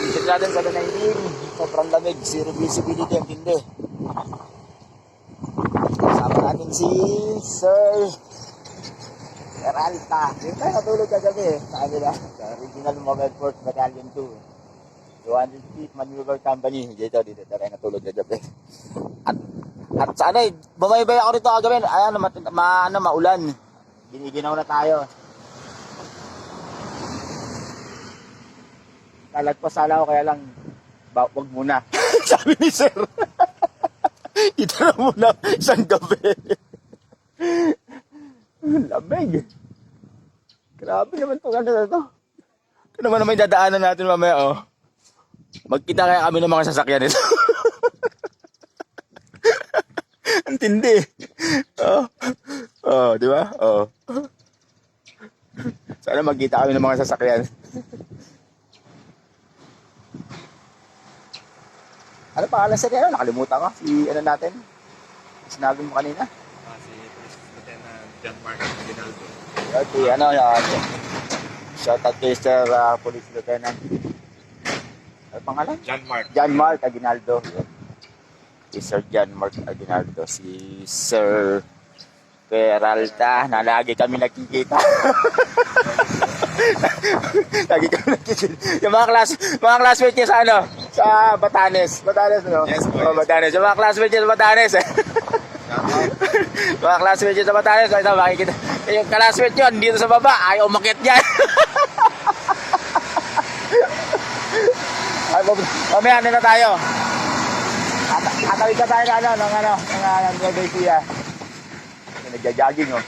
Visit natin sa 19. Sobrang lamig. Zero visibility ang tindi. Kasama natin si Sir Peralta. Dito tayo natulog kagabi sa kanila. Sa Regional Mobile Force Battalion 2. 200 feet maneuver company. Dito tayo natulog kagabi. At sana bumaybay ako rito kagabi. Ayan, maulan. Giniginaw na tayo. Talagpasala ko kaya lang wag muna. Sabi ni Sir. Ito na muna isang gabi. Lamig. Grabe naman itong ano na ito. Ito naman may dadaanan natin mamaya, oh. Magkita kaya kami ng mga sasakyan nito. Ang tindi. Di ba? Sana magkita kami ng mga sasakyan. Ano pangalan sa kaya? Nakalimutan ko. Si ano natin? Sinabi mo kanina? Si Police Lieutenant John Mark Aguinaldo. Okay, shout out kay Sir Police Lieutenant. Ano pangalan? John Mark. John Mark Aguinaldo. Si Sir John Mark Aguinaldo. Si Sir Peralta, na lagi kami nakikita. Lagi kami nakikita. Yung mga classmates niya sa ano? Sa Batanes. Batanes, no? Yes, po. Batanes. Yung mga classmates niya sa Batanes. Mga classmates niya sa Batanes. Ito, makikita. Yung classmate yun, dito sa baba, ayaw umakyat dyan. Mamaya, ano na tayo? Atawid ka tayo ng Nueva. Nagja-jogging, oh.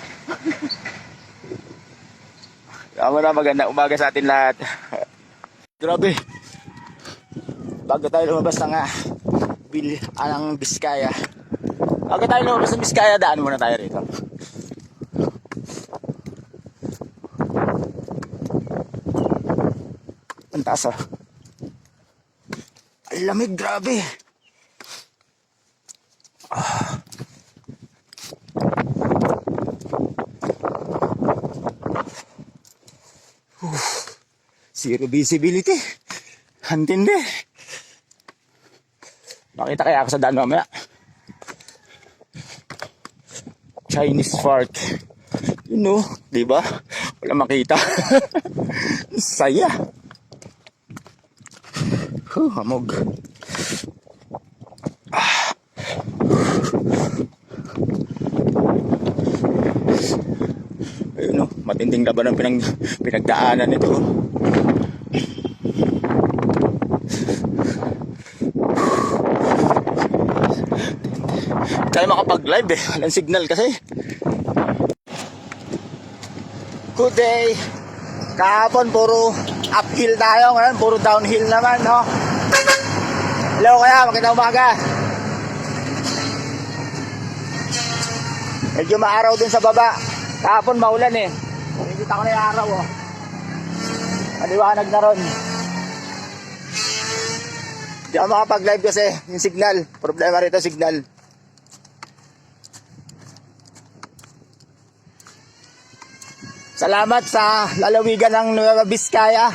Kamo na, maganda umaga sa atin lahat. Grabe. Bago tayo lumabas ng Biskaya. Bago tayo lumabas ng Biskaya, daan muna tayo rito. Ang taas, oh. Ang lamig, grabe. Zero visibility. Hantindi. Makita kaya ako sa daan mamaya. Chinese Park. You know, di ba? Wala makita. Saya. Hamog. Ayun, no, matinding laban ang pinagdaanan nito. Tayo makapag-live eh. Walang signal kasi. Good day. Kahapon puro uphill tayo. Ngayon puro downhill naman, no? Hello kaya, magandang umaga. Medyo maaraw din sa baba. Kahapon maulan eh. Nakikita ko na yung araw, oh. Maliwanag na ron. Hindi ako makapag-live kasi yung signal. Problema rito, signal. Salamat sa lalawigan ng Nueva Vizcaya.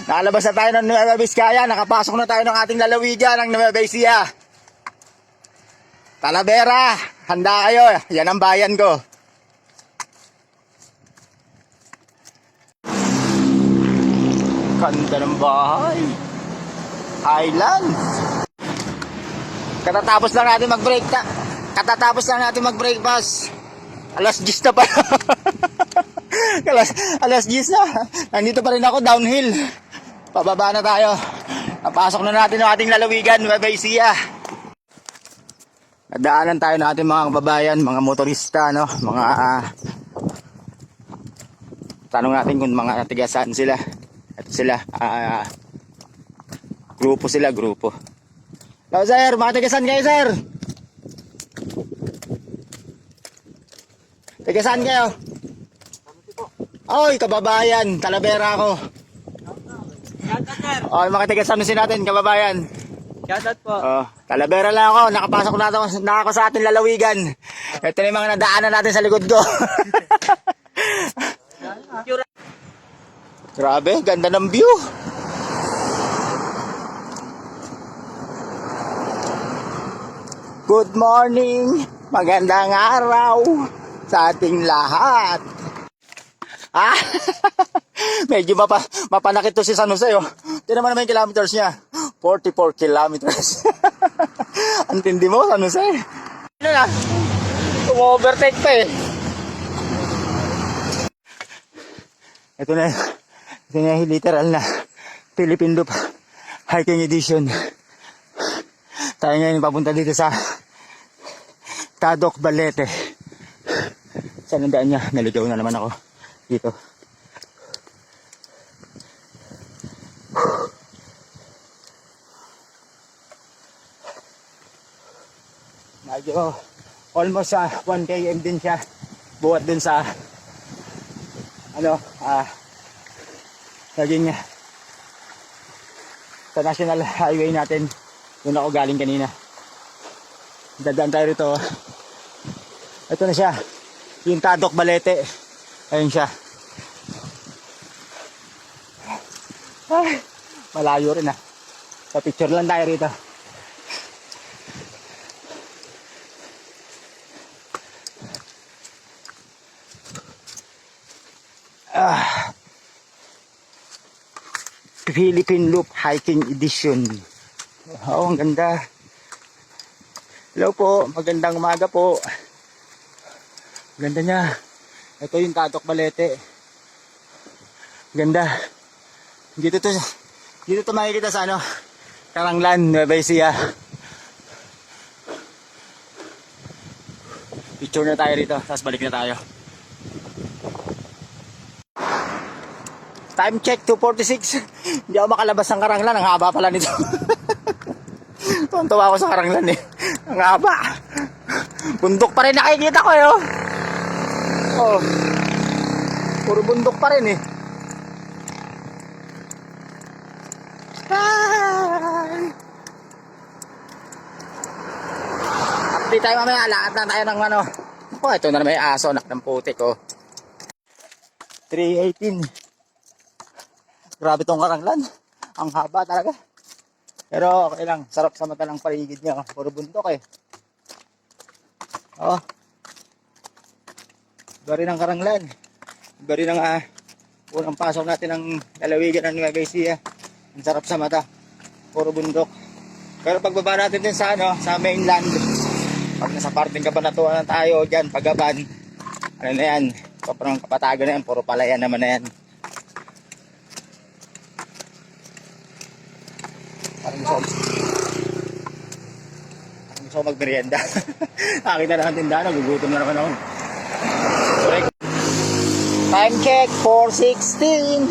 Nakalabas na tayo ng Nueva Vizcaya. Nakapasok na tayo ng ating lalawigan ng Nueva Ecija. Talavera, handa kayo. Yan ang bayan ko. Ganda ng bahay. Highlands. Katatapos lang natin mag-breakfast. Alas 10 na pa. Alas 10 na. Nandito pa rin ako, downhill. Pababa na tayo. Napasok na natin ang ating lalawigan, Nueva Ecija. Nadaanan tayo ng ating mga kababayan, mga motorista, no? Mga tanong natin kung mga tiga saan sila. Ito sila, grupo sila. Hello sir, mga tiga saan kayo sir? Tiga saan kayo? Oy, kababayan, Talavera ako. Oy, mga tiga saan natin, kababayan. Shoutout po. Talavera lang ako, nakapasok na ako sa ating lalawigan. Ito na yung mga nadaanan natin sa likod ko. Grabe, ganda ng view. Good morning, magandang araw sa ating lahat. Ah, medyo mapanakit to si San Jose, oh. Tignan mo naman yung kilometers niya. 44 kilometers. Ang tindi mo, San Jose. Ano na? Overtake pa eh. Ito na yung literal na Philippine Loop Hiking Edition. Tayo ngayon papunta dito sa Tadok Balete. Saan ang daan niya? Naligaw na naman ako dito. Medyo almost 1 km din siya. Buhat dun sa naging sa national highway natin. Doon ako galing kanina. Dadaan tayo rito. Ito na siya. Yung Tadok Balete. Ayun siya. Ay, malayo rin ah. Sa picture lang tayo rito. Philippine Loop Hiking Edition. Oh, ang ganda. Hello po, magandang umaga po. Ganda niya. Ito yung Tadok Balete. Ganda. Dito to makikita sa Karanglan, Nueva Ecija. Picture na tayo rito, tapos balik na tayo. Time check 2:46. Hindi ako makalabas ng Karanglan, ang haba pala nito. Tuwa ako sa Karanglan eh. Ang haba. Bundok pa rin nakikita ko eh. Oh. Puro bundok pa rin eh. Hi. Update tayo mamaya. Lakad na tayo ng Oh, ito na naman yung aso. Anak ng putik oh. 3:18. Grabe tong Karanglan. Ang haba talaga. Pero okay lang. Sarap sa mata ng paligid niya. Puro bundok eh. Oh. Iba rin ang Karanglan. Iba rin ang unang pasok natin ng lalawigan ng Nueva Ecija. Ang sarap sa mata. Puro bundok. Pero pagbaba natin din sa sa mainland. Pag nasa parting Kabanatuan tayo dyan, Pagaban. Ano na yan? Sobrang Kapatagan na yan. Puro palayan naman na yan. Parang gusto ko magmerienda. Nakita na ang tindahan, nagugutom na naman ako. Correct. Time check, 4:16.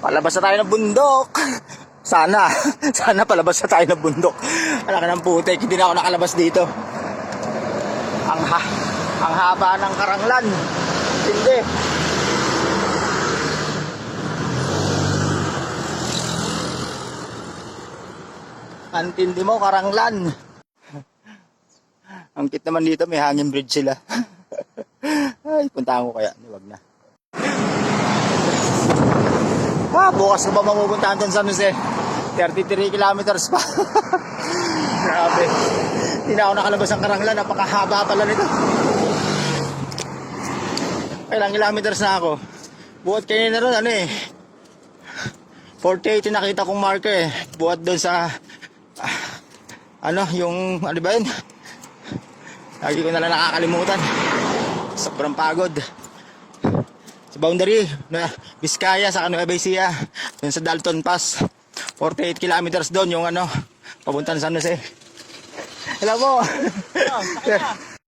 Palabas na tayo ng bundok. Sana palabas na tayo ng bundok. Anak ng putik, hindi na ako nakalabas dito. Ang haba ng Karanglan. Hindi. Antindi mo, Karanglan. Ang cute naman dito, may hanging bridge sila. Ay, puntahan ko kaya. Huwag na. Bukas ko ba mapupuntahan doon sa San Jose? 33 kilometers pa. Grabe. Hindi na ako nakalabas ng Karanglan. Napakahaba pala nito. Ilang kilometers na ako. Buhat kayo na ron, 48 yung nakita kong marker eh. Buhat doon sa yung ba yun? Lagi ko na lang nakakalimutan. Sobrang pagod. Sa boundary na Vizcaya sa Nueva Ecija, doon sa Dalton Pass. 48 kilometers doon yung papunta ng San Jose. Hello po.